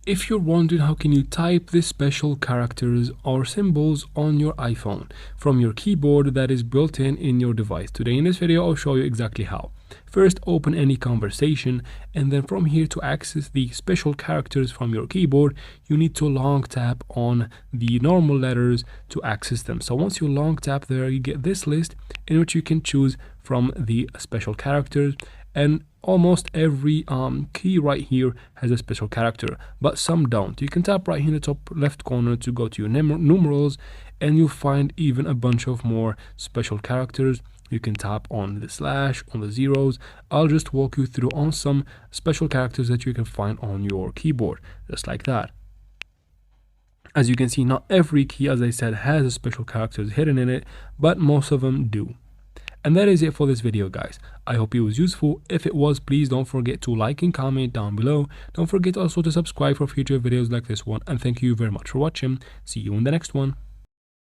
If you're wondering how can you type these special characters or symbols on your iPhone from your keyboard that is built in your device, today in this video I'll show you exactly how. First, open any conversation, and then from here, to access the special characters from your keyboard, you need to long tap on the normal letters to access them. So once you long tap there, you get this list in which you can choose from the special characters, and almost every key right here has a special character, but some don't. You can tap right here in the top left corner to go to your numerals, and you'll find even a bunch of more special characters. You can tap on the slash, on the zeros. I'll just walk you through on some special characters that you can find on your keyboard, just like that. As you can see, not every key, as I said, has a special characters hidden in it, but most of them do. And that is it for this video, guys. I hope it was useful. If it was, please don't forget to like and comment down below. Don't forget also to subscribe for future videos like this one. And thank you very much for watching. See you in the next one.